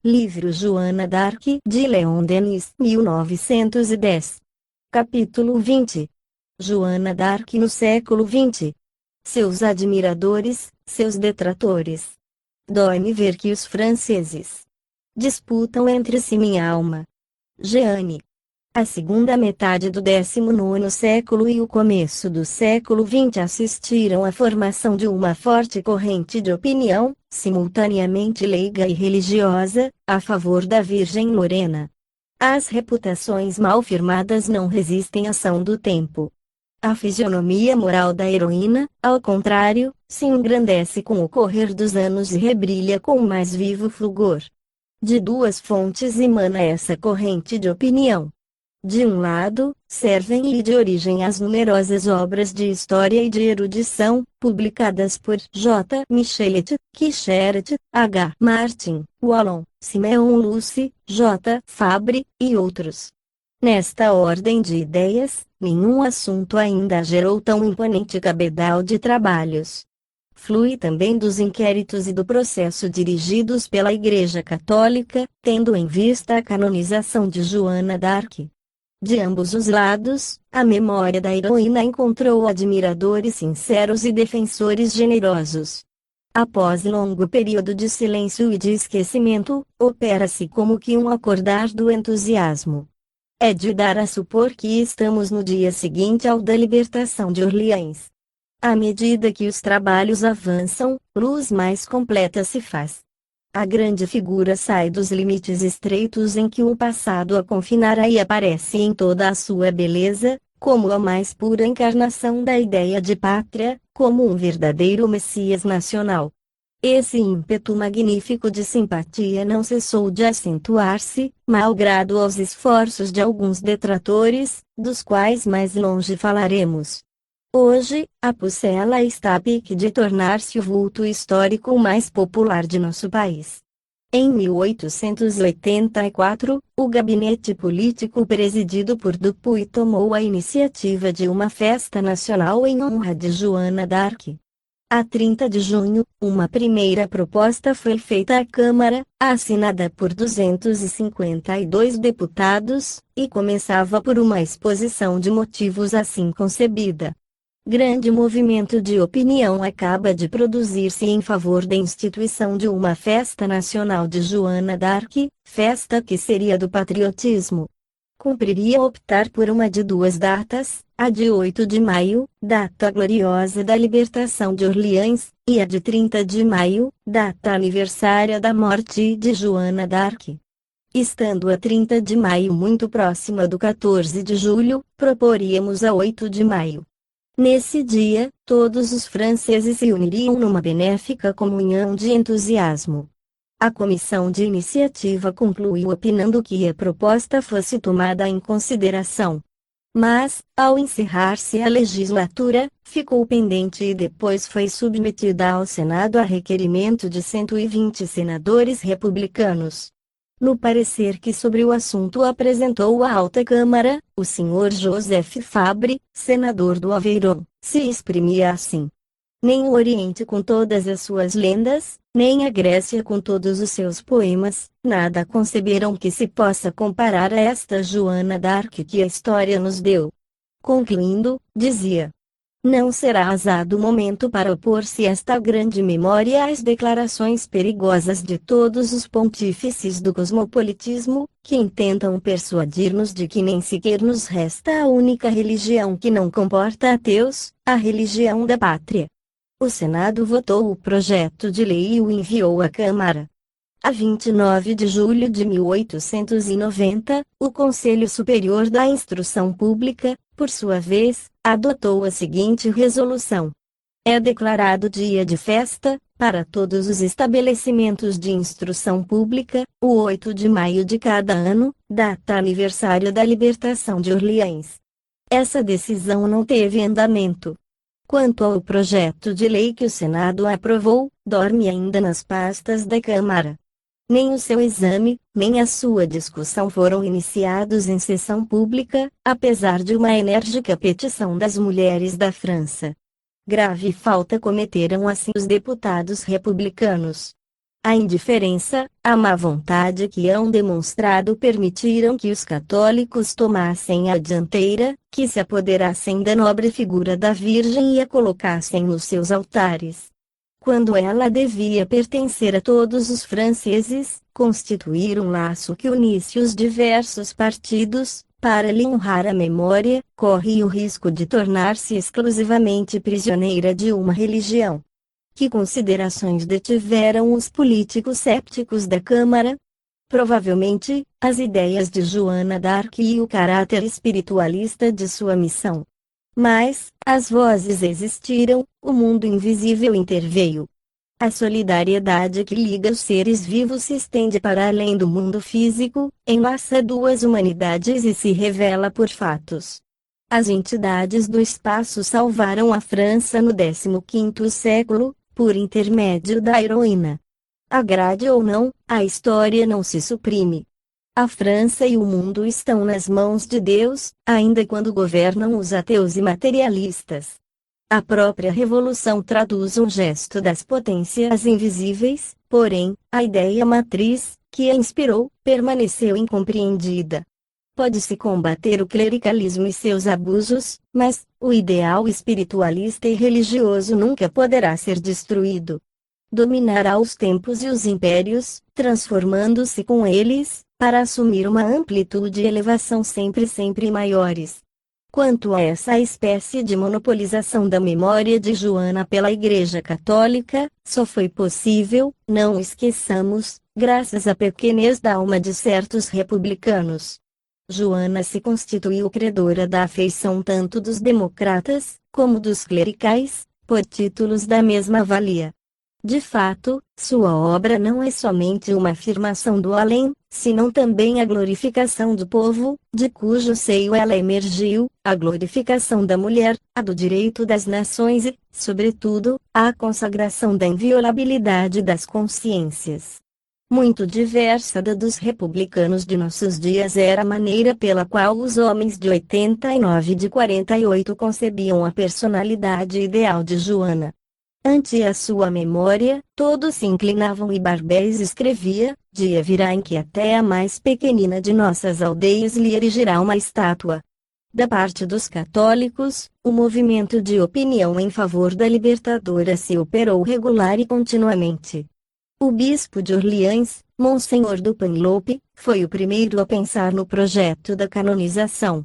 Livro Joana d'Arc de Leon Denis, 1910. Capítulo 20. Joana d'Arc no século XX. Seus admiradores, seus detratores. Dói-me ver que os franceses disputam entre si minha alma. Jeanne. A segunda metade do 19º século e o começo do século XX assistiram à formação de uma forte corrente de opinião, simultaneamente leiga e religiosa, a favor da Virgem Lorena. As reputações mal firmadas não resistem à ação do tempo. A fisionomia moral da heroína, ao contrário, se engrandece com o correr dos anos e rebrilha com mais vivo fulgor. De duas fontes emana essa corrente de opinião. De um lado, servem-lhe de origem as numerosas obras de história e de erudição, publicadas por J. Michelet, Quicheret, H. Martin, Wallon, Simeon Lucy, J. Fabre, e outros. Nesta ordem de ideias, nenhum assunto ainda gerou tão imponente cabedal de trabalhos. Flui também dos inquéritos e do processo dirigidos pela Igreja Católica, tendo em vista a canonização de Joana d'Arc. De ambos os lados, a memória da heroína encontrou admiradores sinceros e defensores generosos. Após longo período de silêncio e de esquecimento, opera-se como que um acordar do entusiasmo. É de dar a supor que estamos no dia seguinte ao da libertação de Orleans. À medida que os trabalhos avançam, luz mais completa se faz. A grande figura sai dos limites estreitos em que o passado a confinara e aparece em toda a sua beleza, como a mais pura encarnação da ideia de pátria, como um verdadeiro Messias nacional. Esse ímpeto magnífico de simpatia não cessou de acentuar-se, malgrado aos esforços de alguns detratores, dos quais mais longe falaremos. Hoje, a Pucela está a pique de tornar-se o vulto histórico mais popular de nosso país. Em 1884, o gabinete político presidido por Dupuy tomou a iniciativa de uma festa nacional em honra de Joana d'Arc. A 30 de junho, uma primeira proposta foi feita à Câmara, assinada por 252 deputados, e começava por uma exposição de motivos assim concebida. Grande movimento de opinião acaba de produzir-se em favor da instituição de uma festa nacional de Joana d'Arc, festa que seria do patriotismo. Cumpriria optar por uma de duas datas, a de 8 de maio, data gloriosa da libertação de Orleans, e a de 30 de maio, data aniversária da morte de Joana d'Arc. Estando a 30 de maio muito próxima do 14 de julho, proporíamos a 8 de maio. Nesse dia, todos os franceses se uniriam numa benéfica comunhão de entusiasmo. A comissão de iniciativa concluiu opinando que a proposta fosse tomada em consideração. Mas, ao encerrar-se a legislatura, ficou pendente e depois foi submetida ao Senado a requerimento de 120 senadores republicanos. No parecer que sobre o assunto apresentou a Alta Câmara, o Sr. Joseph Fabre, senador do Aveyron, se exprimia assim: nem o Oriente com todas as suas lendas, nem a Grécia com todos os seus poemas, nada conceberam que se possa comparar a esta Joana d'Arc que a história nos deu. Concluindo, dizia: não será azado o momento para opor-se esta grande memória às declarações perigosas de todos os pontífices do cosmopolitismo, que intentam persuadir-nos de que nem sequer nos resta a única religião que não comporta ateus, a religião da pátria. O Senado votou o projeto de lei e o enviou à Câmara. A 29 de julho de 1890, o Conselho Superior da Instrução Pública, por sua vez, adotou a seguinte resolução: é declarado dia de festa, para todos os estabelecimentos de instrução pública, o 8 de maio de cada ano, data aniversário da libertação de Orleans. Essa decisão não teve andamento. Quanto ao projeto de lei que o Senado aprovou, dorme ainda nas pastas da Câmara. Nem o seu exame, nem a sua discussão foram iniciados em sessão pública, apesar de uma enérgica petição das mulheres da França. Grave falta cometeram assim os deputados republicanos. A indiferença, a má vontade que hão demonstrado permitiram que os católicos tomassem a dianteira, que se apoderassem da nobre figura da Virgem e a colocassem nos seus altares. Quando ela devia pertencer a todos os franceses, constituir um laço que unisse os diversos partidos, para lhe honrar a memória, corre o risco de tornar-se exclusivamente prisioneira de uma religião. Que considerações detiveram os políticos cépticos da Câmara? Provavelmente, as ideias de Joana d'Arc e o caráter espiritualista de sua missão. Mas, as vozes existiram, o mundo invisível interveio. A solidariedade que liga os seres vivos se estende para além do mundo físico, enlaça duas humanidades e se revela por fatos. As entidades do espaço salvaram a França no 15º século, por intermédio da heroína. Agrade ou não, a história não se suprime. A França e o mundo estão nas mãos de Deus, ainda quando governam os ateus e materialistas. A própria revolução traduz um gesto das potências invisíveis, porém, a ideia matriz, que a inspirou, permaneceu incompreendida. Pode-se combater o clericalismo e seus abusos, mas o ideal espiritualista e religioso nunca poderá ser destruído. Dominará os tempos e os impérios, transformando-se com eles, para assumir uma amplitude e elevação sempre maiores. Quanto a essa espécie de monopolização da memória de Joana pela Igreja Católica, só foi possível, não esqueçamos, graças à pequenez da alma de certos republicanos. Joana se constituiu credora da afeição tanto dos democratas, como dos clericais, por títulos da mesma valia. De fato, sua obra não é somente uma afirmação do além, senão também a glorificação do povo, de cujo seio ela emergiu, a glorificação da mulher, a do direito das nações e, sobretudo, a consagração da inviolabilidade das consciências. Muito diversa da dos republicanos de nossos dias era a maneira pela qual os homens de 89 e de 48 concebiam a personalidade ideal de Joana. Ante a sua memória, todos se inclinavam e Barbès escrevia: dia virá em que até a mais pequenina de nossas aldeias lhe erigirá uma estátua. Da parte dos católicos, o movimento de opinião em favor da libertadora se operou regular e continuamente. O bispo de Orleans, Monsenhor Dupanloup, foi o primeiro a pensar no projeto da canonização.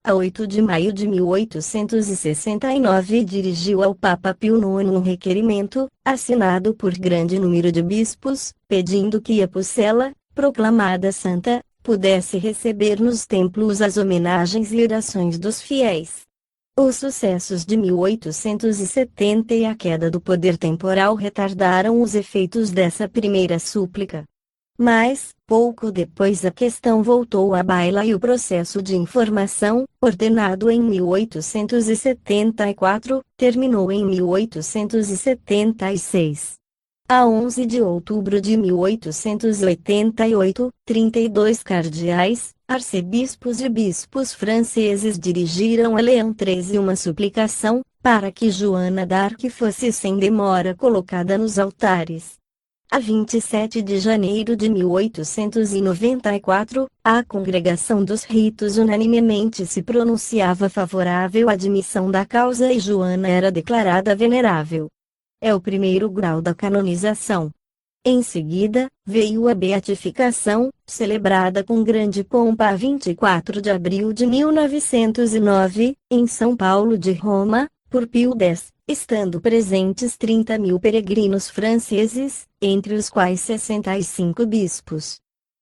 A 8 de maio de 1869 dirigiu ao Papa Pio IX um requerimento, assinado por grande número de bispos, pedindo que a Pucela, proclamada santa, pudesse receber nos templos as homenagens e orações dos fiéis. Os sucessos de 1870 e a queda do poder temporal retardaram os efeitos dessa primeira súplica. Mas, pouco depois a questão voltou à baila e o processo de informação, ordenado em 1874, terminou em 1876. A 11 de outubro de 1888, 32 cardeais, arcebispos e bispos franceses dirigiram a Leão XIII uma suplicação, para que Joana d'Arc fosse sem demora colocada nos altares. A 27 de janeiro de 1894, a Congregação dos Ritos unanimemente se pronunciava favorável à admissão da causa e Joana era declarada venerável. É o primeiro grau da canonização. Em seguida, veio a beatificação, celebrada com grande pompa a 24 de abril de 1909, em São Paulo de Roma, por Pio X, estando presentes 30.000 peregrinos franceses, entre os quais 65 bispos.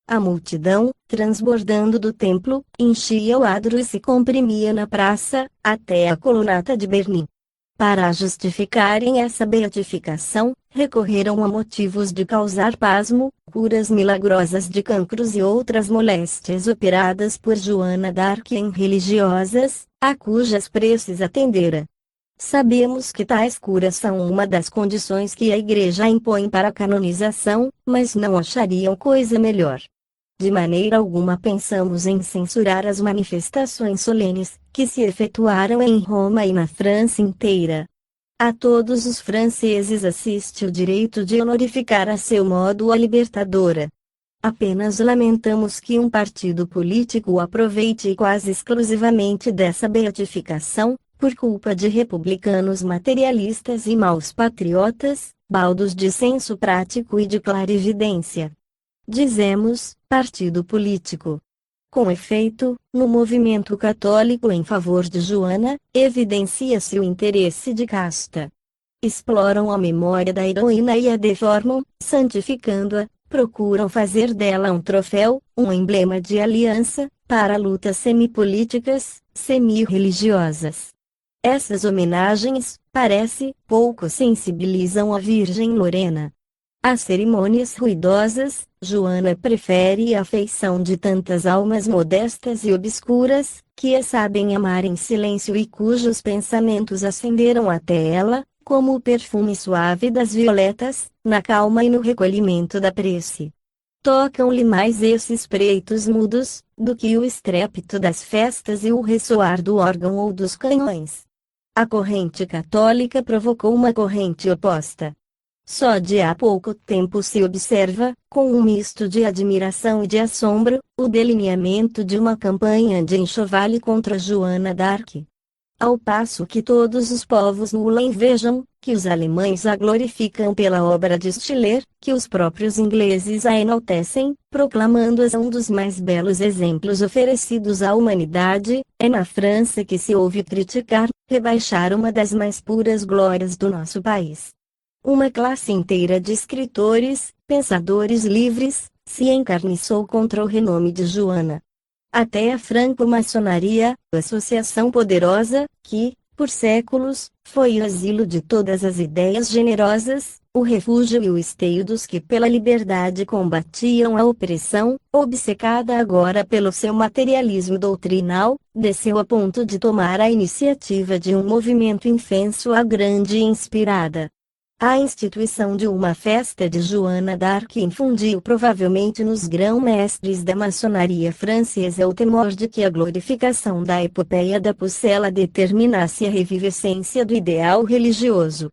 A multidão, transbordando do templo, enchia o adro e se comprimia na praça, até a colunata de Berlim. Para justificarem essa beatificação, recorreram a motivos de causar pasmo, curas milagrosas de cancros e outras moléstias operadas por Joana d'Arc em religiosas, a cujas preces atendera. Sabemos que tais curas são uma das condições que a Igreja impõe para a canonização, mas não achariam coisa melhor. De maneira alguma pensamos em censurar as manifestações solenes, que se efetuaram em Roma e na França inteira. A todos os franceses assiste o direito de honorificar a seu modo a libertadora. Apenas lamentamos que um partido político aproveite quase exclusivamente dessa beatificação, por culpa de republicanos materialistas e maus patriotas, baldos de senso prático e de clarividência. Dizemos, partido político. Com efeito, no movimento católico em favor de Joana, evidencia-se o interesse de casta. Exploram a memória da heroína e a deformam, santificando-a, procuram fazer dela um troféu, um emblema de aliança, para lutas semipolíticas, semi-religiosas. Essas homenagens, parece, pouco sensibilizam a Virgem Lorena. Às cerimônias ruidosas, Joana prefere a afeição de tantas almas modestas e obscuras, que a sabem amar em silêncio e cujos pensamentos ascenderam até ela, como o perfume suave das violetas, na calma e no recolhimento da prece. Tocam-lhe mais esses preitos mudos, do que o estrépito das festas e o ressoar do órgão ou dos canhões. A corrente católica provocou uma corrente oposta. Só de há pouco tempo se observa, com um misto de admiração e de assombro, o delineamento de uma campanha de enxovalho contra Joana d'Arc. Ao passo que todos os povos nula invejam, que os alemães a glorificam pela obra de Stiller, que os próprios ingleses a enaltecem, proclamando-a um dos mais belos exemplos oferecidos à humanidade, é na França que se ouve criticar, rebaixar uma das mais puras glórias do nosso país. Uma classe inteira de escritores, pensadores livres, se encarniçou contra o renome de Joana. Até a franco-maçonaria, associação poderosa, que, por séculos, foi o asilo de todas as ideias generosas, o refúgio e o esteio dos que pela liberdade combatiam a opressão, obcecada agora pelo seu materialismo doutrinal, desceu a ponto de tomar a iniciativa de um movimento infenso à grande e inspirada. A instituição de uma festa de Joana d'Arc infundiu provavelmente nos grão-mestres da maçonaria francesa o temor de que a glorificação da epopeia da Pucela determinasse a revivescência do ideal religioso.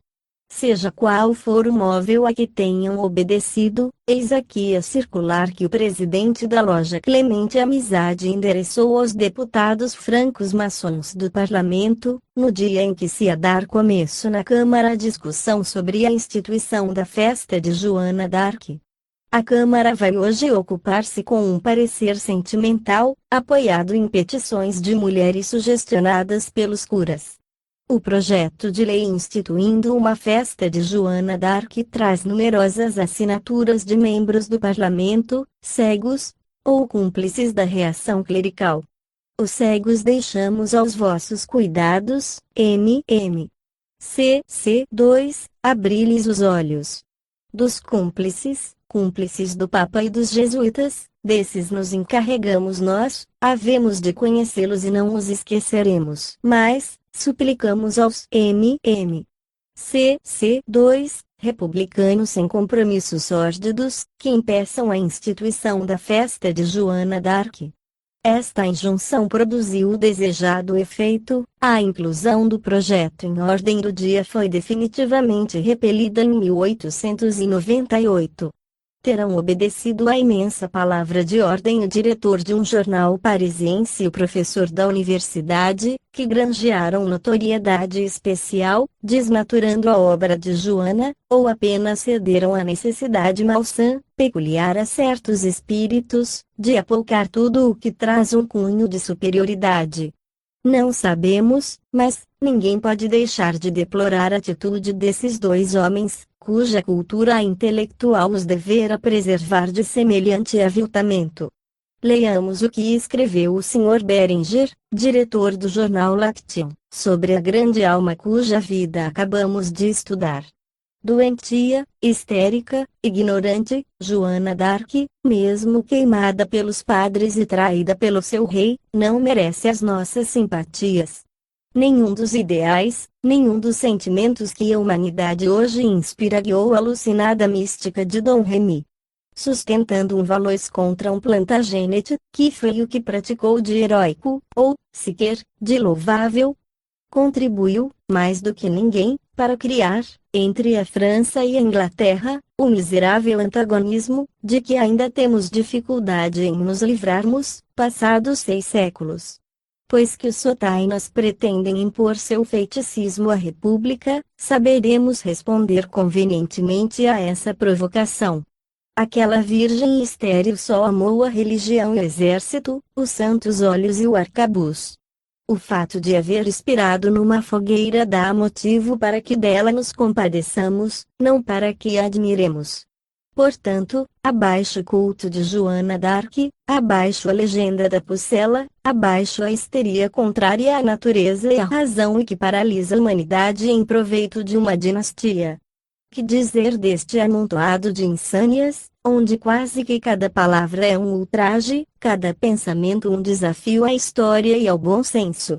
Seja qual for o móvel a que tenham obedecido, eis aqui a circular que o presidente da loja Clemente Amizade endereçou aos deputados francos maçons do parlamento, no dia em que se ia dar começo na Câmara a discussão sobre a instituição da festa de Joana d'Arc. A Câmara vai hoje ocupar-se com um parecer sentimental, apoiado em petições de mulheres sugestionadas pelos curas. O projeto de lei instituindo uma festa de Joana d'Arc traz numerosas assinaturas de membros do parlamento, cegos, ou cúmplices da reação clerical. Os cegos deixamos aos vossos cuidados, MM. CC 2, abri-lhes os olhos. Dos cúmplices, cúmplices do Papa e dos jesuítas, desses nos encarregamos nós, havemos de conhecê-los e não os esqueceremos. Mas, suplicamos aos MM. CC 2, republicanos sem compromissos sórdidos, que impeçam a instituição da festa de Joana d'Arc. Esta injunção produziu o desejado efeito, a inclusão do projeto em ordem do dia foi definitivamente repelida em 1898. Terão obedecido à imensa palavra de ordem o diretor de um jornal parisiense e o professor da universidade, que granjearam notoriedade especial, desnaturando a obra de Joana, ou apenas cederam à necessidade malsã, peculiar a certos espíritos, de apoucar tudo o que traz um cunho de superioridade. Não sabemos, mas ninguém pode deixar de deplorar a atitude desses dois homens, cuja cultura intelectual os devera preservar de semelhante aviltamento. Leiamos o que escreveu o Sr. Berenger, diretor do jornal L'Action, sobre a grande alma cuja vida acabamos de estudar. Doentia, histérica, ignorante, Joana d'Arc, mesmo queimada pelos padres e traída pelo seu rei, não merece as nossas simpatias. Nenhum dos ideais, nenhum dos sentimentos que a humanidade hoje inspira guiou a alucinada mística de Dom Remy. Sustentando um Valois contra um Plantagenet, que foi o que praticou de heróico, ou, sequer, de louvável? contribuiu, mais do que ninguém, para criar, entre a França e a Inglaterra, o miserável antagonismo, de que ainda temos dificuldade em nos livrarmos, passados 6 séculos. Pois que os sotainas pretendem impor seu feiticismo à República, saberemos responder convenientemente a essa provocação. Aquela virgem estéril só amou a religião e o exército, os santos olhos e o arcabuz. O fato de haver expirado numa fogueira dá motivo para que dela nos compadeçamos, não para que a admiremos. Portanto, abaixo o culto de Joana d'Arc, abaixo a legenda da Pucela, abaixo a histeria contrária à natureza e à razão e que paralisa a humanidade em proveito de uma dinastia. Que dizer deste amontoado de insânias, onde quase que cada palavra é um ultraje, cada pensamento um desafio à história e ao bom senso?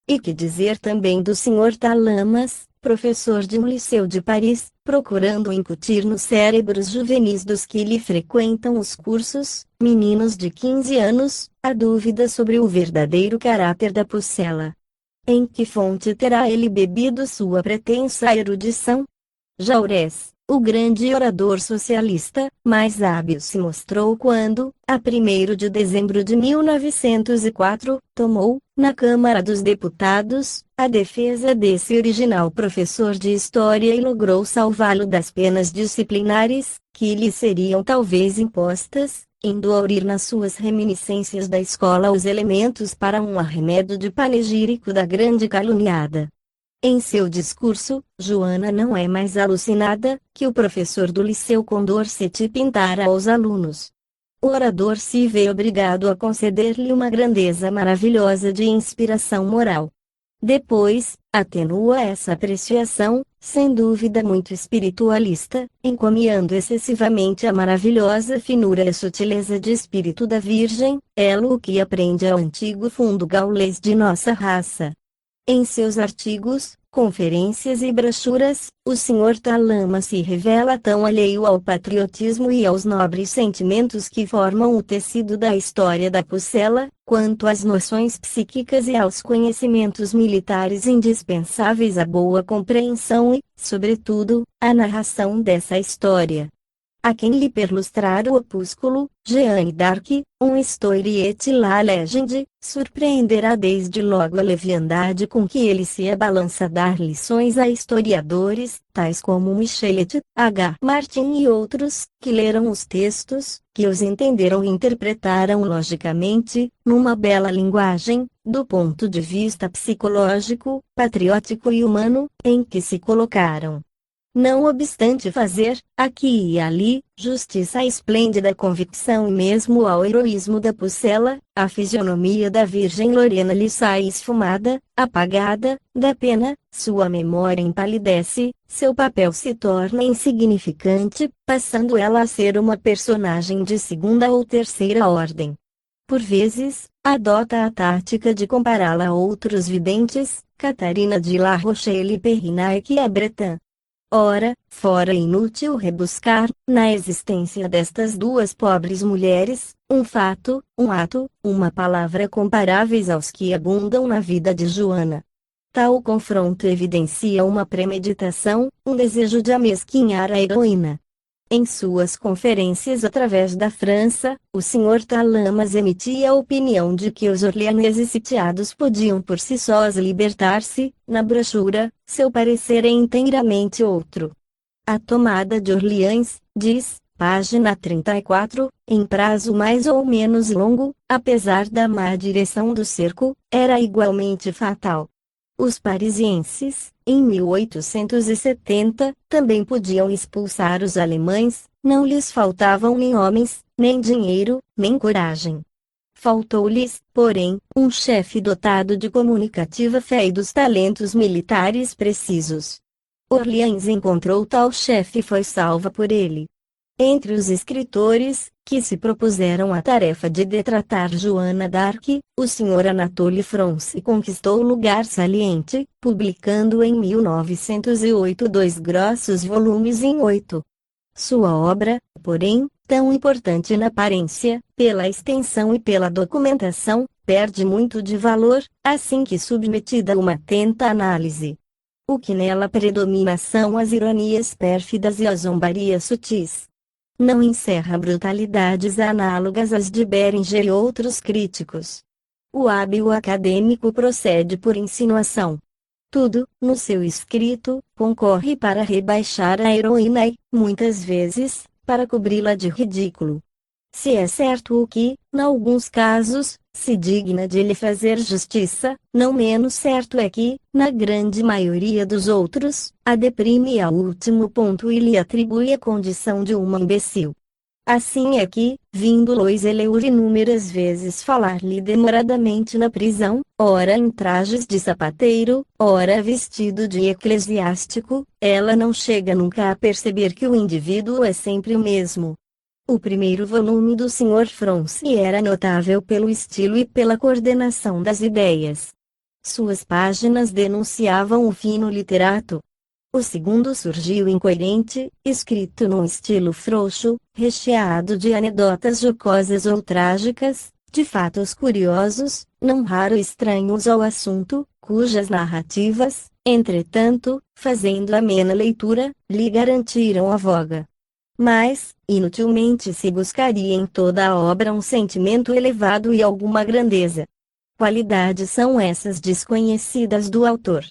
E que dizer também do Sr. Talamas, professor de um liceu de Paris, procurando incutir nos cérebros juvenis dos que lhe frequentam os cursos, meninos de 15 anos, a dúvida sobre o verdadeiro caráter da Pucela? Em que fonte terá ele bebido sua pretensa erudição? Jaurès, o grande orador socialista, mais hábil se mostrou quando, a 1º de dezembro de 1904, tomou, na Câmara dos Deputados, a defesa desse original professor de história e logrou salvá-lo das penas disciplinares, que lhe seriam talvez impostas, indo aurir nas suas reminiscências da escola os elementos para um arremedo de panegírico da grande caluniada. Em seu discurso, Joana não é mais alucinada, que o professor do Liceu Condorcet pintara aos alunos. O orador se vê obrigado a conceder-lhe uma grandeza maravilhosa de inspiração moral. Depois, atenua essa apreciação, sem dúvida muito espiritualista, encomiando excessivamente a maravilhosa finura e sutileza de espírito da Virgem, ela o que aprende ao antigo fundo gaulês de nossa raça. Em seus artigos, conferências e brochuras, o Sr. Talamas se revela tão alheio ao patriotismo e aos nobres sentimentos que formam o tecido da história da Pucela, quanto às noções psíquicas e aos conhecimentos militares indispensáveis à boa compreensão e, sobretudo, à narração dessa história. A quem lhe perlustrar o opúsculo, Jeanne d'Arc, um Histoire et la Legende, surpreenderá desde logo a leviandade com que ele se abalança a dar lições a historiadores, tais como Michelet, H. Martin e outros, que leram os textos, que os entenderam e interpretaram logicamente, numa bela linguagem, do ponto de vista psicológico, patriótico e humano, em que se colocaram. Não obstante fazer, aqui e ali, justiça à esplêndida convicção e mesmo ao heroísmo da Pucela, a fisionomia da Virgem Lorena lhe sai esfumada, apagada, da pena, sua memória empalidece, seu papel se torna insignificante, passando ela a ser uma personagem de segunda ou terceira ordem. Por vezes, adota a tática de compará-la a outros videntes, Catarina de La Rochelle e Perrinac e a Breton. Ora, fora inútil rebuscar, na existência destas duas pobres mulheres, um fato, um ato, uma palavra comparáveis aos que abundam na vida de Joana. Tal confronto evidencia uma premeditação, um desejo de amesquinhar a heroína. Em suas conferências através da França, o Sr. Talamas emitia a opinião de que os orleaneses sitiados podiam por si sós libertar-se. Na brochura, seu parecer é inteiramente outro. A tomada de Orleans, diz, página 34, em prazo mais ou menos longo, apesar da má direção do cerco, era igualmente fatal. Os parisienses, em 1870, também podiam expulsar os alemães, não lhes faltavam nem homens, nem dinheiro, nem coragem. Faltou-lhes, porém, um chefe dotado de comunicativa fé e dos talentos militares precisos. Orleans encontrou tal chefe e foi salva por ele. Entre os escritores, que se propuseram a tarefa de detratar Joana d'Arc, o Sr. Anatole France conquistou lugar saliente, publicando em 1908 2 grossos volumes em 8. Sua obra, porém, tão importante na aparência, pela extensão e pela documentação, perde muito de valor, assim que submetida a uma atenta análise. O que nela predomina são as ironias pérfidas e as zombarias sutis. Não encerra brutalidades análogas às de Beringer e outros críticos. O hábil acadêmico procede por insinuação. Tudo, no seu escrito, concorre para rebaixar a heroína e, muitas vezes, para cobri-la de ridículo. Se é certo o que, em alguns casos, se digna de lhe fazer justiça, não menos certo é que, na grande maioria dos outros, a deprime ao último ponto e lhe atribui a condição de uma imbecil. Assim é que, vindo Lois Eleur inúmeras vezes falar-lhe demoradamente na prisão, ora em trajes de sapateiro, ora vestido de eclesiástico, ela não chega nunca a perceber que o indivíduo é sempre o mesmo. O primeiro volume do Sr. Fronce era notável pelo estilo e pela coordenação das ideias. Suas páginas denunciavam o fino literato. O segundo surgiu incoerente, escrito num estilo frouxo, recheado de anedotas jocosas ou trágicas, de fatos curiosos, não raro estranhos ao assunto, cujas narrativas, entretanto, fazendo amena leitura, lhe garantiram a voga. Mas, inutilmente se buscaria em toda a obra um sentimento elevado e alguma grandeza. Qualidades são essas desconhecidas do autor.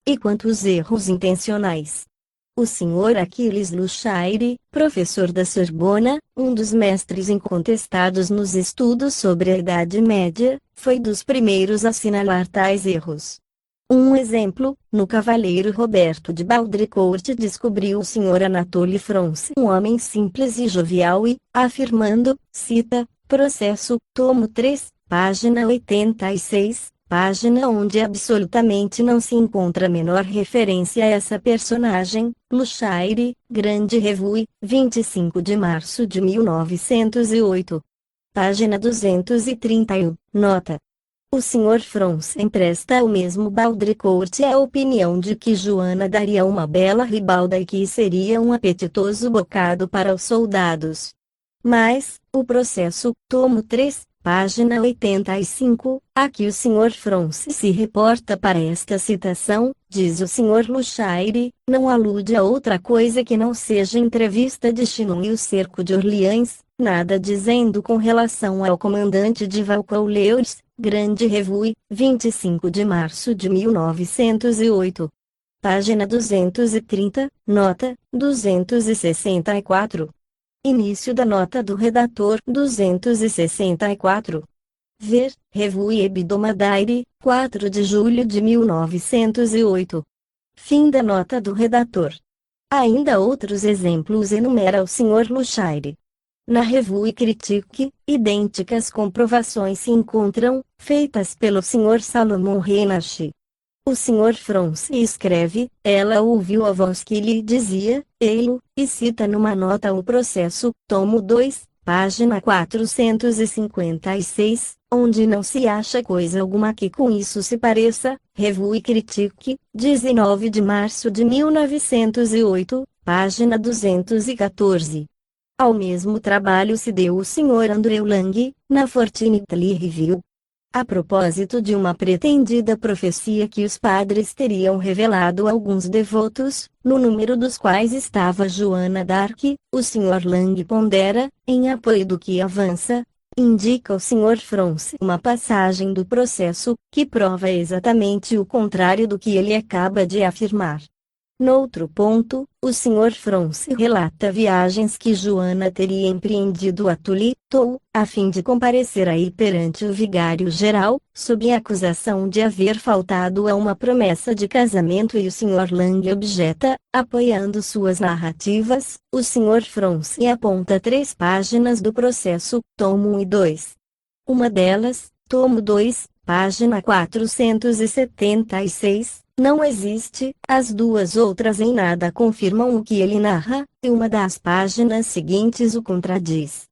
E quantos erros intencionais! O Sr. Aquiles Luchaire, professor da Sorbona, um dos mestres incontestados nos estudos sobre a Idade Média, foi dos primeiros a assinalar tais erros. Um exemplo, no Cavaleiro Roberto de Baudricourt descobriu o Sr. Anatole France um homem simples e jovial e, afirmando, cita, Processo, tomo 3, página 86, página onde absolutamente não se encontra a menor referência a essa personagem, Luchaire, Grande Revue, 25 de março de 1908. Página 231, nota. O Sr. France empresta ao mesmo Baudricourt a opinião de que Joana daria uma bela ribalda e que seria um apetitoso bocado para os soldados. Mas, o processo, tomo 3, página 85, a que o Sr. France se reporta para esta citação, diz o Sr. Luchaire, não alude a outra coisa que não seja entrevista de Chinon e o cerco de Orleans, nada dizendo com relação ao comandante de Vaucouleurs, Grande Revue, 25 de março de 1908. Página 230, nota, 264. Início da nota do redator, 264. Ver, Revue Hebdomadaire, 4 de julho de 1908. Fim da nota do redator. Ainda outros exemplos enumera o Sr. Luchaire. Na Revue Critique, idênticas comprovações se encontram, feitas pelo Sr. Salomon Renache. O Sr. France escreve, ela ouviu a voz que lhe dizia, ei-lo, e cita numa nota o processo, tomo 2, página 456, onde não se acha coisa alguma que com isso se pareça, Revue Critique, 19 de março de 1908, página 214. Ao mesmo trabalho se deu o Sr. Andrew Lang, na Fortnightly Review. A propósito de uma pretendida profecia que os padres teriam revelado a alguns devotos, no número dos quais estava Joana d'Arc, o Sr. Lang pondera, em apoio do que avança, indica o Sr. France uma passagem do processo, que prova exatamente o contrário do que ele acaba de afirmar. Noutro ponto, o Sr. France relata viagens que Joana teria empreendido a Toulon, a fim de comparecer aí perante o vigário-geral, sob a acusação de haver faltado a uma promessa de casamento e o Sr. Lang objeta, apoiando suas narrativas, o Sr. France aponta 3 páginas do processo, tomo 1 e 2. Uma delas, tomo 2, página 476, não existe, as 2 outras em nada confirmam o que ele narra, e uma das páginas seguintes o contradiz.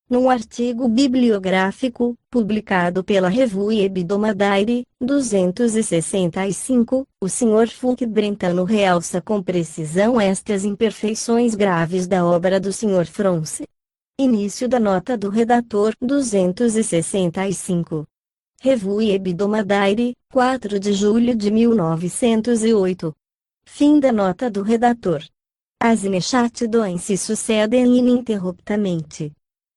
Num artigo bibliográfico, publicado pela Revue Hebdomadaire, 265, o Sr. Funk Brentano realça com precisão estas imperfeições graves da obra do Sr. France. Início da nota do redator 265. Revue Hebdomadaire, 4 de julho de 1908. Fim da nota do redator. As inexatidões se sucedem ininterruptamente.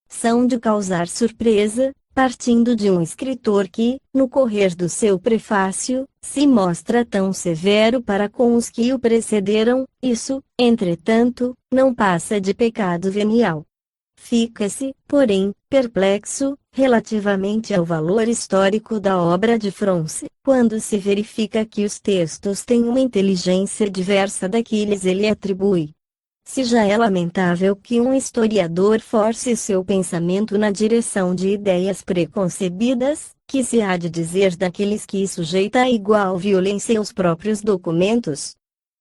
São de causar surpresa, partindo de um escritor que, no correr do seu prefácio, se mostra tão severo para com os que o precederam. Isso, entretanto, não passa de pecado venial. Fica-se, porém, perplexo, relativamente ao valor histórico da obra de Fronse, quando se verifica que os textos têm uma inteligência diversa da que lhes ele atribui. Se já é lamentável que um historiador force seu pensamento na direção de ideias preconcebidas, que se há de dizer daqueles que sujeita a igual violência aos próprios documentos?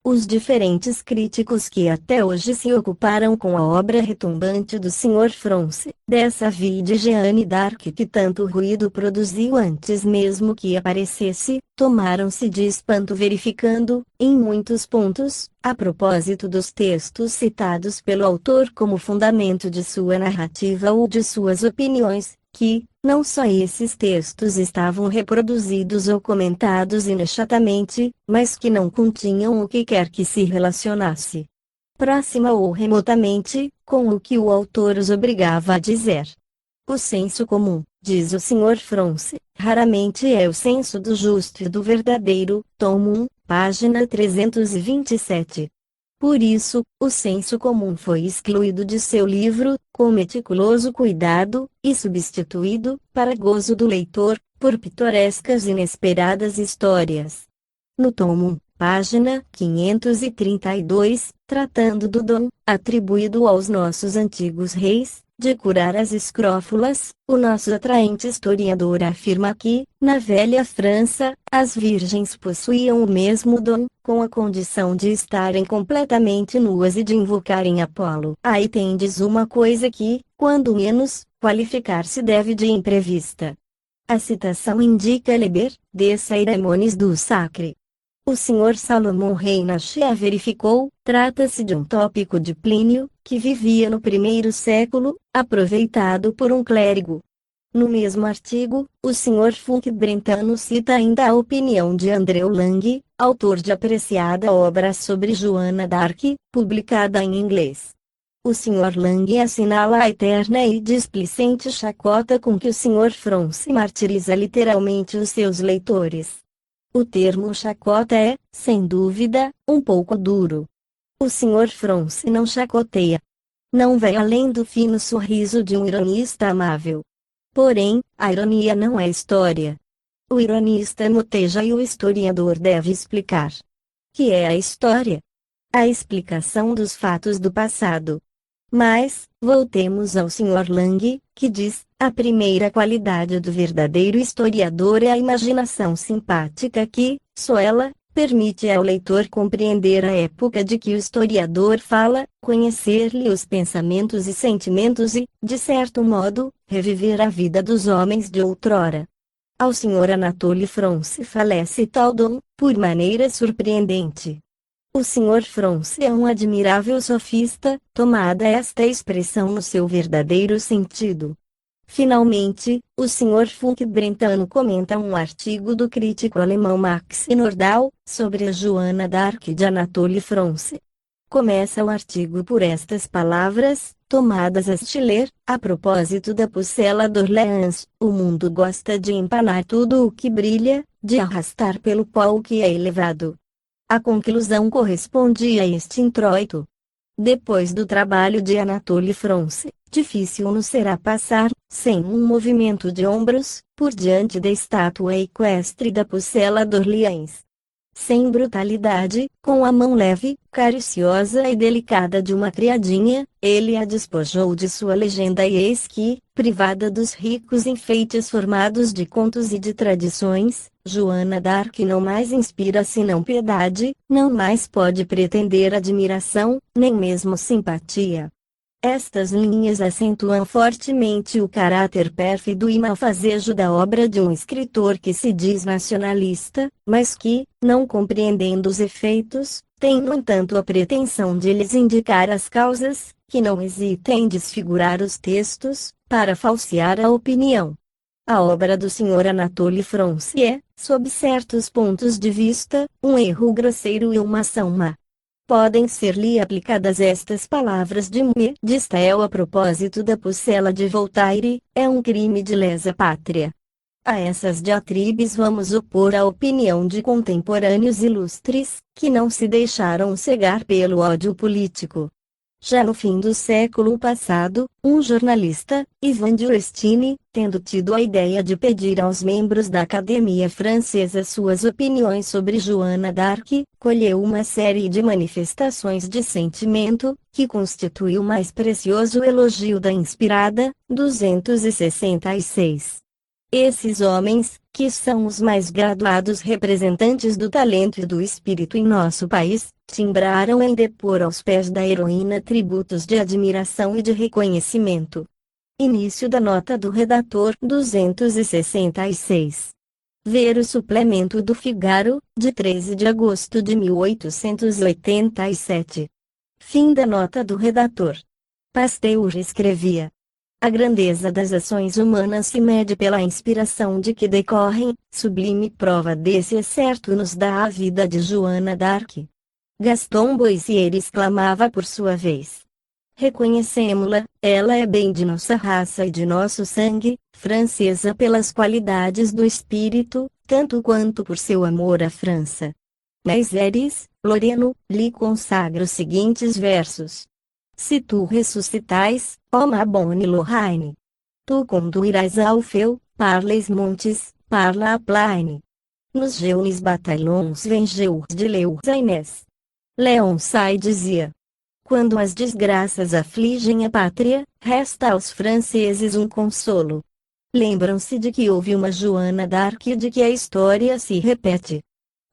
Os diferentes críticos que até hoje se ocuparam com a obra retumbante do Sr. Fronse, dessa vide Jeanne d'Arc que tanto ruído produziu antes mesmo que aparecesse, tomaram-se de espanto verificando, em muitos pontos, a propósito dos textos citados pelo autor como fundamento de sua narrativa ou de suas opiniões, que, não só esses textos estavam reproduzidos ou comentados inexatamente, mas que não continham o que quer que se relacionasse, próxima ou remotamente, com o que o autor os obrigava a dizer. O senso comum, diz o Sr. Fronse, raramente é o senso do justo e do verdadeiro, tomo 1, página 327. Por isso, o senso comum foi excluído de seu livro, com meticuloso cuidado, e substituído, para gozo do leitor, por pitorescas e inesperadas histórias. No tomo 1, página 532, tratando do dom, atribuído aos nossos antigos reis, de curar as escrófulas, o nosso atraente historiador afirma que, na velha França, as virgens possuíam o mesmo dom, com a condição de estarem completamente nuas e de invocarem Apolo. Aí tendes uma coisa que, quando menos, qualificar-se deve de imprevista. A citação indica Leber, de Sairamones do Sacre. O Sr. Salomão Reinach a verificou, trata-se de um tópico de Plínio, que vivia no primeiro século, aproveitado por um clérigo. No mesmo artigo, o Sr. Funk Brentano cita ainda a opinião de Andreu Lang, autor de apreciada obra sobre Joana d'Arc, publicada em inglês. O Sr. Lang assinala a eterna e displicente chacota com que o Sr. Fronse martiriza literalmente os seus leitores. O termo chacota é, sem dúvida, um pouco duro. O Sr. Fronse não chacoteia. Não vai além do fino sorriso de um ironista amável. Porém, a ironia não é história. O ironista moteja e o historiador deve explicar. Que é a história? A explicação dos fatos do passado. Mas, voltemos ao Sr. Lang, que diz, a primeira qualidade do verdadeiro historiador é a imaginação simpática que, só ela, permite ao leitor compreender a época de que o historiador fala, conhecer-lhe os pensamentos e sentimentos e, de certo modo, reviver a vida dos homens de outrora. Ao Sr. Anatole France falece tal dom, por maneira surpreendente. O Sr. France é um admirável sofista, tomada esta expressão no seu verdadeiro sentido. Finalmente, o Sr. Funk Brentano comenta um artigo do crítico alemão Max Nordau, sobre a Joana d'Arc de Anatole France. Começa o artigo por estas palavras, tomadas a Stiller, a propósito da Pucela d'Orléans: o mundo gosta de empanar tudo o que brilha, de arrastar pelo pó o que é elevado. A conclusão corresponde a este introito. Depois do trabalho de Anatole France, difícil nos será passar, sem um movimento de ombros, por diante da estátua equestre da Pucela d'Orléans. Sem brutalidade, com a mão leve, cariciosa e delicada de uma criadinha, ele a despojou de sua legenda e eis que, privada dos ricos enfeites formados de contos e de tradições, Joana d'Arc não mais inspira senão piedade, não mais pode pretender admiração, nem mesmo simpatia. Estas linhas acentuam fortemente o caráter pérfido e malfazejo da obra de um escritor que se diz nacionalista, mas que, não compreendendo os efeitos, tem no entanto a pretensão de lhes indicar as causas, que não hesita em desfigurar os textos, para falsear a opinião. A obra do Sr. Anatole France é, sob certos pontos de vista, um erro grosseiro e uma ação má. Podem ser-lhe aplicadas estas palavras de Me de Stael a propósito da Pucela de Voltaire: é um crime de lesa pátria. A essas diatribes vamos opor a opinião de contemporâneos ilustres, que não se deixaram cegar pelo ódio político. Já no fim do século passado, um jornalista, Ivan Durestini, tendo tido a ideia de pedir aos membros da Academia Francesa suas opiniões sobre Joana d'Arc, colheu uma série de manifestações de sentimento, que constitui o mais precioso elogio da inspirada, 266. Esses homens, que são os mais graduados representantes do talento e do espírito em nosso país, timbraram em depor aos pés da heroína tributos de admiração e de reconhecimento. Início da nota do redator 266. Ver o suplemento do Figaro, de 13 de agosto de 1887. Fim da nota do redator. Pasteur escrevia: a grandeza das ações humanas se mede pela inspiração de que decorrem, sublime prova desse é certo nos dá a vida de Joana d'Arc. Gaston Boissier exclamava por sua vez: reconhecemo-la, ela é bem de nossa raça e de nosso sangue, francesa pelas qualidades do espírito, tanto quanto por seu amor à França. Mézeres, Loreno, lhe consagra os seguintes versos: se tu ressuscitais, ó ma bonne Lorraine, tu conduirás ao feu, par les montes, par la plaine. Nos jeunes bataillons vengeurs de Leusaines. Leonsay dizia: quando as desgraças afligem a pátria, resta aos franceses um consolo. Lembram-se de que houve uma Joana d'Arc e de que a história se repete.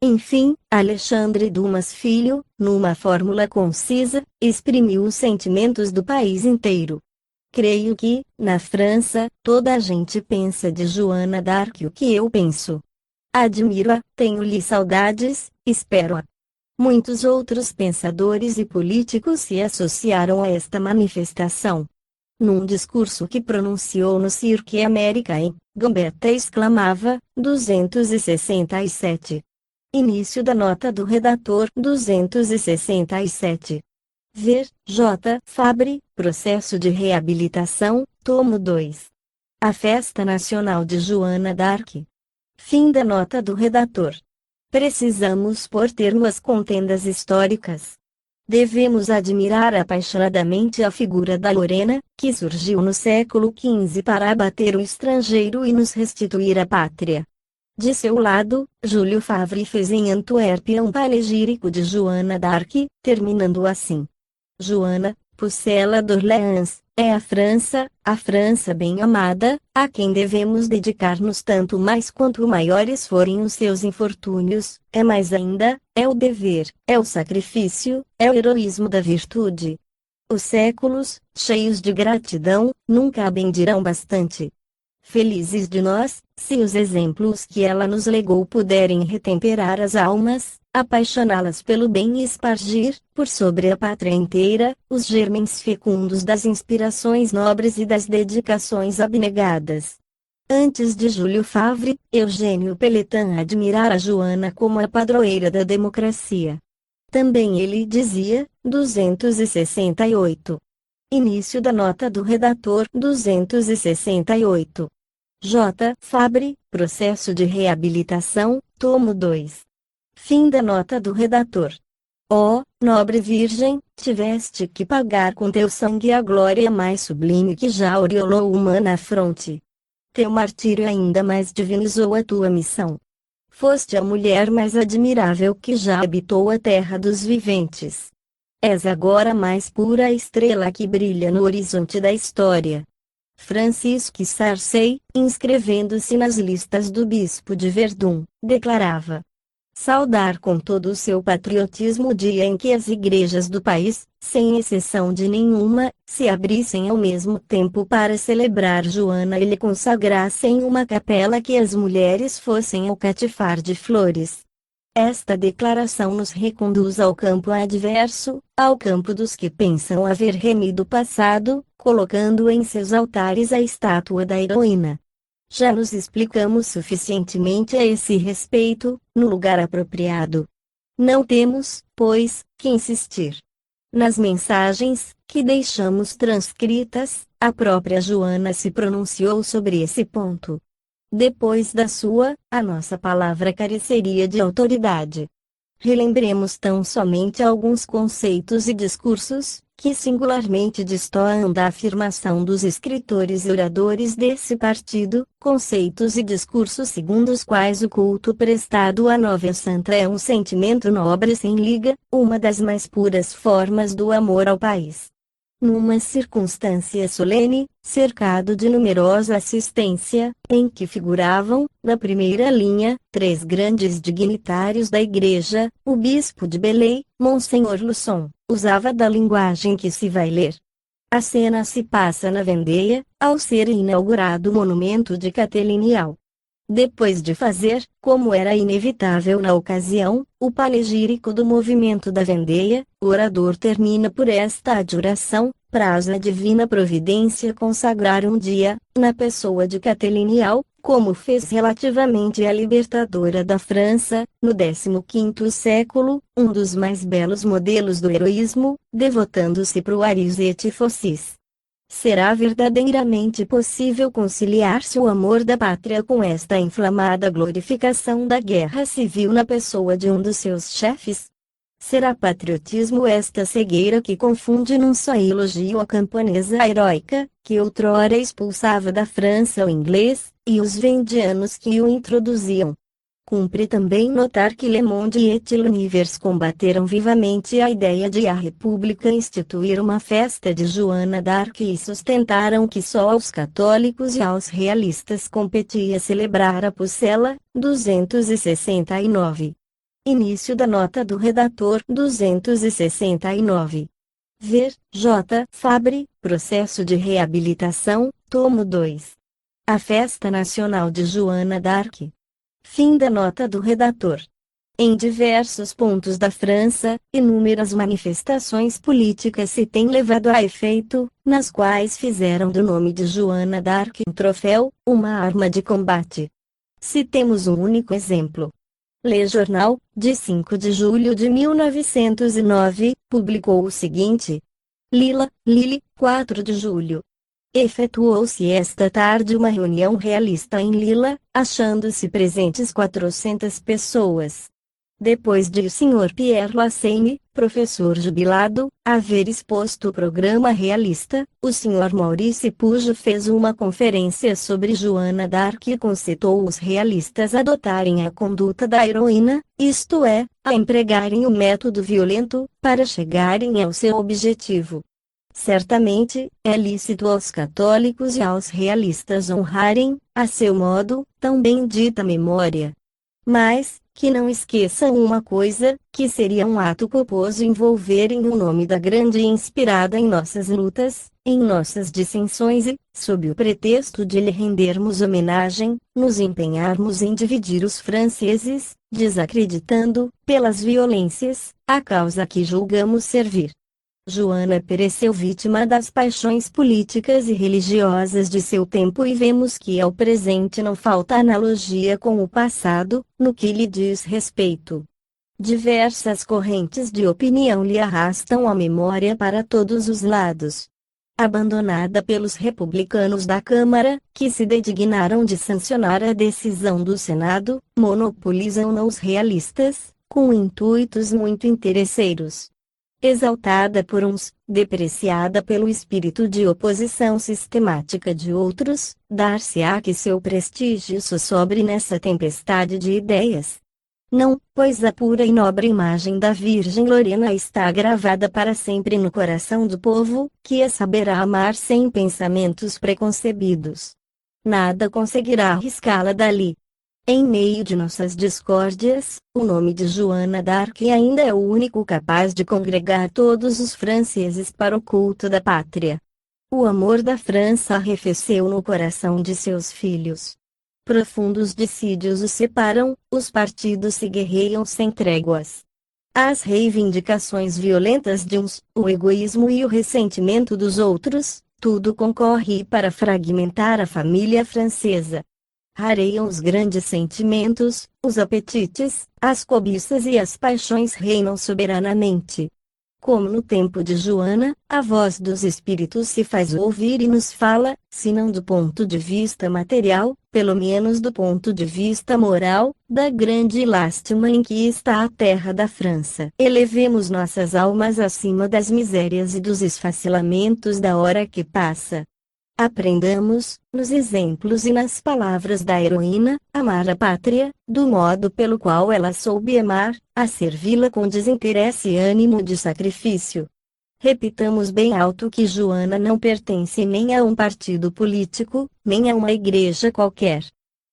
Enfim, Alexandre Dumas Filho, numa fórmula concisa, exprimiu os sentimentos do país inteiro. Creio que, na França, toda a gente pensa de Joana d'Arc o que eu penso. Admiro-a, tenho-lhe saudades, espero-a. Muitos outros pensadores e políticos se associaram a esta manifestação. Num discurso que pronunciou no Cirque América em Gambetta exclamava: 267. Início da nota do redator 267. Ver, J. Fabre, Processo de Reabilitação, tomo 2. A Festa Nacional de Joana d'Arc. Fim da nota do redator. Precisamos pôr termo às contendas históricas. Devemos admirar apaixonadamente a figura da Lorena, que surgiu no século XV para abater o estrangeiro e nos restituir a pátria. De seu lado, Júlio Favre fez em Antuérpia um panegírico de Joana d'Arc, terminando assim: Joana, Pucela d'Orléans, é a França bem amada, a quem devemos dedicar-nos tanto mais quanto maiores forem os seus infortúnios, é mais ainda, é o dever, é o sacrifício, é o heroísmo da virtude. Os séculos, cheios de gratidão, nunca a bendirão bastante. Felizes de nós, se os exemplos que ela nos legou puderem retemperar as almas, apaixoná-las pelo bem e espargir, por sobre a pátria inteira, os germens fecundos das inspirações nobres e das dedicações abnegadas. Antes de Júlio Favre, Eugênio Peletin admirara Joana como a padroeira da democracia. Também ele dizia, 268. Início da nota do redator 268. J. Fabre, Processo de Reabilitação, tomo 2. Fim da nota do redator. Ó, nobre virgem, tiveste que pagar com teu sangue a glória mais sublime que já aureolou humana fronte. Teu martírio ainda mais divinizou a tua missão. Foste a mulher mais admirável que já habitou a terra dos viventes. És agora a mais pura estrela que brilha no horizonte da história. Francisque Sarcey, inscrevendo-se nas listas do bispo de Verdun, declarava: saudar com todo o seu patriotismo o dia em que as igrejas do país, sem exceção de nenhuma, se abrissem ao mesmo tempo para celebrar Joana e lhe consagrassem uma capela que as mulheres fossem ao catifar de flores. Esta declaração nos reconduz ao campo adverso, ao campo dos que pensam haver remido o passado, colocando em seus altares a estátua da heroína. Já nos explicamos suficientemente a esse respeito, no lugar apropriado. Não temos, pois, que insistir. Nas mensagens, que deixamos transcritas, a própria Joana se pronunciou sobre esse ponto. Depois da sua, a nossa palavra careceria de autoridade. Relembremos tão somente alguns conceitos e discursos, que singularmente destoam da afirmação dos escritores e oradores desse partido, conceitos e discursos segundo os quais o culto prestado à Nova Santa é um sentimento nobre sem liga, uma das mais puras formas do amor ao país. Numa circunstância solene, cercado de numerosa assistência, em que figuravam, na primeira linha, 3 grandes dignitários da Igreja, o bispo de Belém, Monsenhor Luçon, usava da linguagem que se vai ler. A cena se passa na Vendeia, ao ser inaugurado o monumento de Catilinial. Depois de fazer, como era inevitável na ocasião, o panegírico do movimento da Vendeia, o orador termina por esta adjuração: praza a divina providência consagrar um dia, na pessoa de Catilinial, como fez relativamente à libertadora da França, no 15º século, um dos mais belos modelos do heroísmo, devotando-se pro Aris et Fossis. Será verdadeiramente possível conciliar-se o amor da pátria com esta inflamada glorificação da guerra civil na pessoa de um dos seus chefes? Será patriotismo esta cegueira que confunde num só elogio a camponesa heróica, que outrora expulsava da França o inglês, e os vendianos que o introduziam? Cumpre também notar que Le Monde et l'Univers combateram vivamente a ideia de a República instituir uma festa de Joana d'Arc e sustentaram que só aos católicos e aos realistas competia celebrar a Pucela, 269. Início da nota do redator 269. Ver, J. Fabre, Processo de Reabilitação, tomo 2. A Festa Nacional de Joana d'Arc. Fim da nota do redator. Em diversos pontos da França, inúmeras manifestações políticas se têm levado a efeito, nas quais fizeram do nome de Joana d'Arc um troféu, uma arma de combate. Citemos um único exemplo. Le Journal, de 5 de julho de 1909, publicou o seguinte: Lille, 4 de julho. Efetuou-se esta tarde uma reunião realista em Lila, achando-se presentes 400 pessoas. Depois de o Sr. Pierre Lassaigne, professor jubilado, haver exposto o programa realista, o Sr. Maurice Pujo fez uma conferência sobre Joana d'Arc e concitou os realistas a adotarem a conduta da heroína, isto é, a empregarem o método violento, para chegarem ao seu objetivo. Certamente, é lícito aos católicos e aos realistas honrarem, a seu modo, tão bendita memória. Mas, que não esqueçam uma coisa, que seria um ato culposo envolverem o nome da grande inspirada em nossas lutas, em nossas dissensões e, sob o pretexto de lhe rendermos homenagem, nos empenharmos em dividir os franceses, desacreditando, pelas violências, a causa que julgamos servir. Joana pereceu vítima das paixões políticas e religiosas de seu tempo e vemos que ao presente não falta analogia com o passado, no que lhe diz respeito. Diversas correntes de opinião lhe arrastam a memória para todos os lados. Abandonada pelos republicanos da Câmara, que se dignaram de sancionar a decisão do Senado, monopolizam-na os realistas, com intuitos muito interesseiros. Exaltada por uns, depreciada pelo espírito de oposição sistemática de outros, dar-se-á que seu prestígio sossobre nessa tempestade de ideias. Não, pois a pura e nobre imagem da Virgem Lorena está gravada para sempre no coração do povo, que a saberá amar sem pensamentos preconcebidos. Nada conseguirá arriscá-la dali. Em meio de nossas discórdias, o nome de Joana d'Arc ainda é o único capaz de congregar todos os franceses para o culto da pátria. O amor da França arrefeceu no coração de seus filhos. Profundos dissídios os separam, os partidos se guerreiam sem tréguas. As reivindicações violentas de uns, o egoísmo e o ressentimento dos outros, tudo concorre para fragmentar a família francesa. Rareiam os grandes sentimentos, os apetites, as cobiças e as paixões reinam soberanamente. Como no tempo de Joana, a voz dos espíritos se faz ouvir e nos fala, se não do ponto de vista material, pelo menos do ponto de vista moral, da grande lástima em que está a terra da França. Elevemos nossas almas acima das misérias e dos esfacelamentos da hora que passa. Aprendamos, nos exemplos e nas palavras da heroína, amar a pátria, do modo pelo qual ela soube amar, a servi-la com desinteresse e ânimo de sacrifício. Repitamos bem alto que Joana não pertence nem a um partido político, nem a uma igreja qualquer.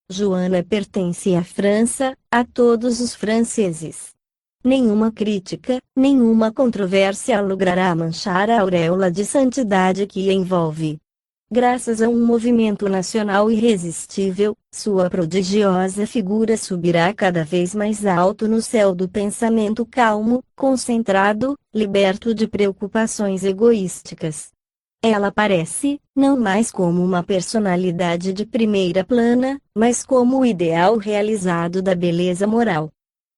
Joana pertence à França, a todos os franceses. Nenhuma crítica, nenhuma controvérsia logrará manchar a auréola de santidade que a envolve. Graças a um movimento nacional irresistível, sua prodigiosa figura subirá cada vez mais alto no céu do pensamento calmo, concentrado, liberto de preocupações egoísticas. Ela aparece, não mais como uma personalidade de primeira plana, mas como o ideal realizado da beleza moral.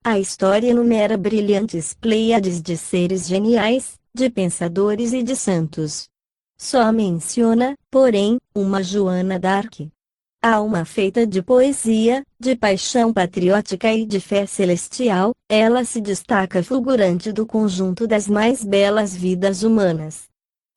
A história enumera brilhantes pleiades de seres geniais, de pensadores e de santos. Só menciona, porém, uma Joana d'Arc. Alma feita de poesia, de paixão patriótica e de fé celestial, ela se destaca fulgurante do conjunto das mais belas vidas humanas.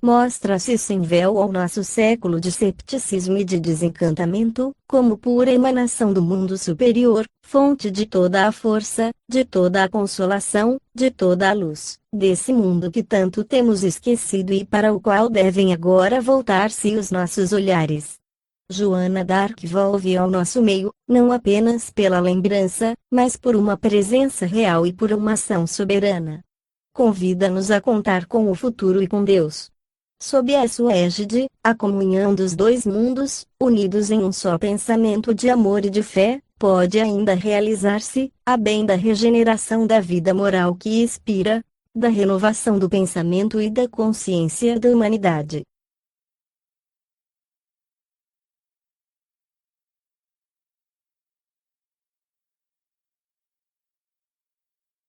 Mostra-se sem véu ao nosso século de cepticismo e de desencantamento, como pura emanação do mundo superior, fonte de toda a força, de toda a consolação, de toda a luz, desse mundo que tanto temos esquecido e para o qual devem agora voltar-se os nossos olhares. Joana d'Arc volve ao nosso meio, não apenas pela lembrança, mas por uma presença real e por uma ação soberana. Convida-nos a contar com o futuro e com Deus. Sob a sua égide, a comunhão dos dois mundos, unidos em um só pensamento de amor e de fé, pode ainda realizar-se, a bem da regeneração da vida moral que inspira, da renovação do pensamento e da consciência da humanidade.